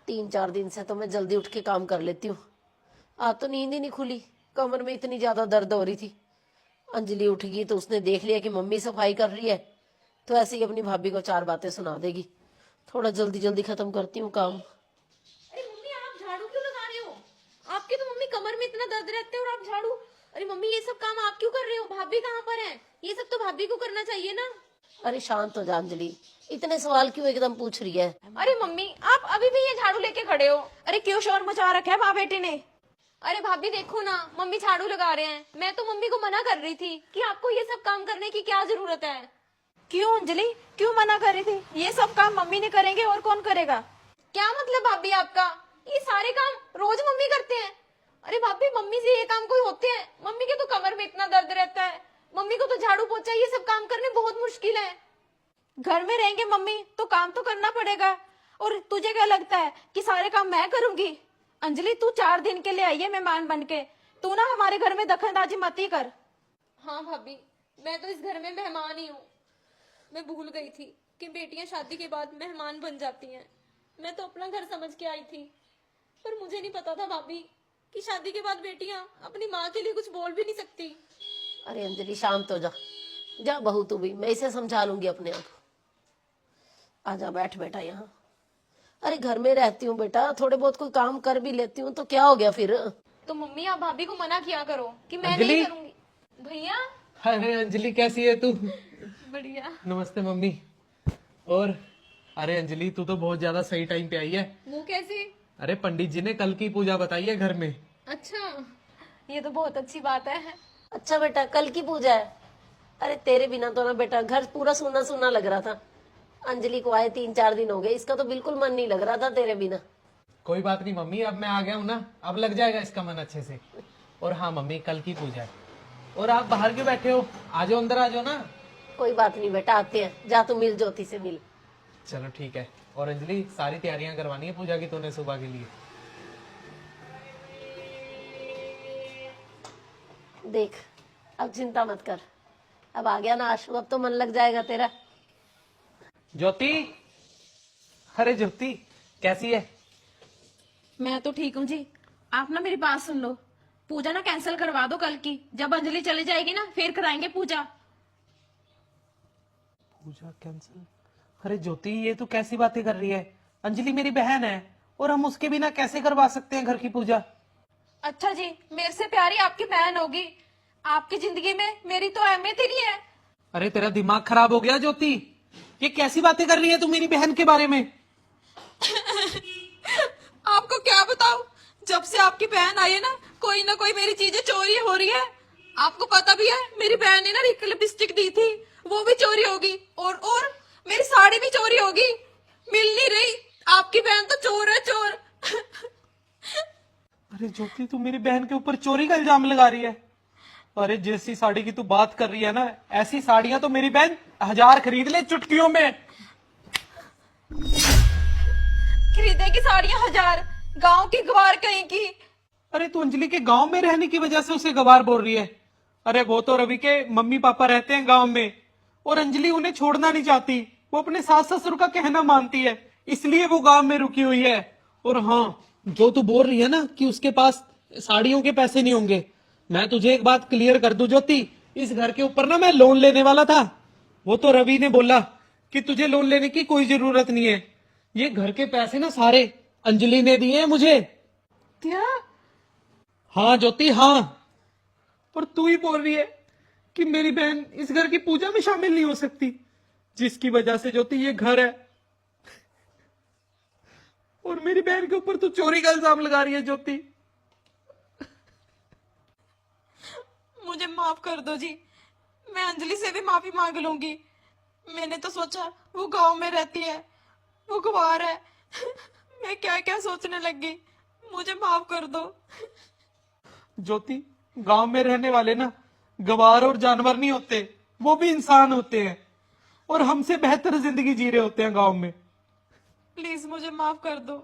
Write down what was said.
3-4 दिन से तो मैं जल्दी उठ के काम कर लेती हूँ। आज तो नींद ही नहीं खुली, कमर में इतनी ज्यादा दर्द हो रही थी। अंजलि उठ गई तो उसने देख लिया कि मम्मी सफाई कर रही है, तो ऐसे ही अपनी भाभी को 4 बातें सुना देगी। थोड़ा जल्दी जल्दी खत्म करती हूँ काम। अरे मम्मी आप झाड़ू क्यों लगा रहे हो? आपके तो मम्मी कमर में इतना दर्द रहता है और आप झाड़ू। अरे मम्मी ये सब काम आप क्यों कर रहे हो? भाभी कहाँ पर है? ये सब तो भाभी को करना चाहिए ना। अरे शांत हो जा अंजलि, इतने सवाल क्यों एकदम पूछ रही है? अरे मम्मी आप अभी भी ये झाड़ू लेके खड़े हो? अरे क्यों शोर मचा रखा है माँ बेटी ने? अरे भाभी देखो ना, मम्मी झाड़ू लगा रहे हैं। मैं तो मम्मी को मना कर रही थी कि आपको ये सब काम करने की क्या जरूरत है। क्यों अंजलि, क्यों मना कर रही थी? ये सब काम मम्मी ने करेंगे और कौन करेगा? क्या मतलब भाभी आपका? ये सारे काम रोज मम्मी करते हैं। अरे भाभी मम्मी से ये काम कोई होते हैं? मम्मी के तो कमर में इतना दर्द रहता है, मम्मी को तो झाड़ू पोछा ये सब काम करने बहुत मुश्किल है। घर में रहेंगे मम्मी तो काम तो करना पड़ेगा। और तुझे क्या लगता है कि सारे काम मैं करूंगी? अंजलि तू 4 दिन के लिए आई है मेहमान बन के, तू ना हमारे घर में दखलंदाजी मत ही कर। हाँ भाभी, मैं तो इस घर में मेहमान ही हूँ। मैं भूल गई थी कि बेटियां शादी के बाद मेहमान बन जाती हैं। मैं तो अपना घर समझ के आई थी, पर मुझे नहीं पता था भाभी कि शादी के बाद बेटियां अपनी माँ के लिए कुछ बोल भी नहीं सकती। अरे अंजलि शांत हो जा, जा बहू तू भी, मैं इसे समझा लूंगी अपने आप। आजा बैठ बेटा यहाँ। अरे घर में रहती हूँ बेटा, थोड़े बहुत कोई काम कर भी लेती हूँ तो क्या हो गया फिर? तो मम्मी आप भाभी को मना किया करो कि मैं अंजलि? नहीं करूंगी। भैया अरे अंजलि कैसी है तू? बढ़िया। नमस्ते मम्मी। और अरे अंजलि तू तो बहुत ज्यादा सही टाइम पे आई है। वो कैसे? अरे पंडित जी ने कल की पूजा बताई है घर में। अच्छा, ये तो बहुत अच्छी बात है। अच्छा बेटा, कल की पूजा है? अरे तेरे बिना तो ना बेटा घर पूरा सूना सूना लग रहा था। अंजलि को आए 3-4 दिन हो गए, इसका तो बिल्कुल मन नहीं लग रहा था तेरे बिना। कोई बात नहीं मम्मी, अब मैं आ गया हूँ ना, अब लग जाएगा इसका मन अच्छे से। और हाँ मम्मी, कल की पूजा है। और आप बाहर क्यों बैठे हो? आ जाओ अंदर, आ जाओ ना। कोई बात नहीं बेटा, आते हैं। जा तू मिल ज्योति से मिल। चलो ठीक है। और अंजलि सारी तैयारियां करवानी है पूजा की तूने सुबह के लिए। देख अब चिंता मत कर, अब आ गया ना आशु, अब तो मन लग जाएगा तेरा। ज्योति, अरे ज्योति कैसी है? मैं तो ठीक हूँ जी। आप ना मेरी बात सुन लो, पूजा ना कैंसिल करवा दो कल की। जब अंजलि चली जाएगी ना फिर कराएंगे पूजा। पूजा कैंसिल? अरे ज्योति ये तो कैसी बातें कर रही है? अंजलि मेरी बहन है और हम उसके बिना कैसे करवा सकते हैं घर की पूजा? अच्छा जी, मेरे से प्यारी आपकी बहन होगी, आपकी जिंदगी में मेरी तो अहमियत ही नहीं है। अरे तेरा दिमाग खराब हो गया ज्योति, ये कैसी बातें कर रही है तू मेरी बहन के बारे में? आपको क्या बताऊं, जब से आपकी बहन आई है ना कोई मेरी चीजें चोरी हो रही है। आपको पता भी है मेरी बहन ने ना लिपस्टिक दी थी, वो भी चोरी होगी। और मेरी साड़ी भी चोरी होगी, मिल नहीं रही। आपकी बहन तो चोर है, चोर। अरे ज्योति तू मेरी बहन के ऊपर चोरी का इल्जाम लगा रही है? अरे जैसी साड़ी की तू बात कर रही है ना, ऐसी साड़ियां तो मेरी बहन 1000 खरीद ले चुटकियों में। खरीदेगी साड़ियां 1000? गांव की गवार कहीं की। अरे तू अंजलि के गांव में रहने की वजह से उसे गवार बोल रही है? अरे वो तो रवि के मम्मी पापा रहते हैं गांव में और अंजलि उन्हें छोड़ना नहीं चाहती। वो अपने सास ससुर का कहना मानती है, इसलिए वो गांव में रुकी हुई है। और हाँ, जो तू बोल रही है ना कि उसके पास साड़ियों के पैसे नहीं होंगे, मैं तुझे एक बात क्लियर कर दूं ज्योति, इस घर के ऊपर ना मैं लोन लेने वाला था। वो तो रवि ने बोला कि तुझे लोन लेने की कोई जरूरत नहीं है, ये घर के पैसे ना सारे अंजलि ने दिए हैं मुझे। क्या? हाँ ज्योति हाँ। और तू ही बोल रही है कि मेरी बहन इस घर की पूजा में शामिल नहीं हो सकती, जिसकी वजह से ज्योति ये घर है। और मेरी बहन के ऊपर तू चोरी का इल्जाम लगा रही है ज्योति। मुझे माफ कर दो जी, मैं अंजलि से भी माफी मांग लूंगी। मैंने तो सोचा वो गांव में रहती है, वो गवार है। मैं क्या क्या सोचने लगी, मुझे माफ कर दो। ज्योति गांव में रहने वाले ना गवार और जानवर नहीं होते, वो भी इंसान होते हैं और हमसे बेहतर जिंदगी जी रहे होते हैं गांव में। प्लीज मुझे माफ कर दो।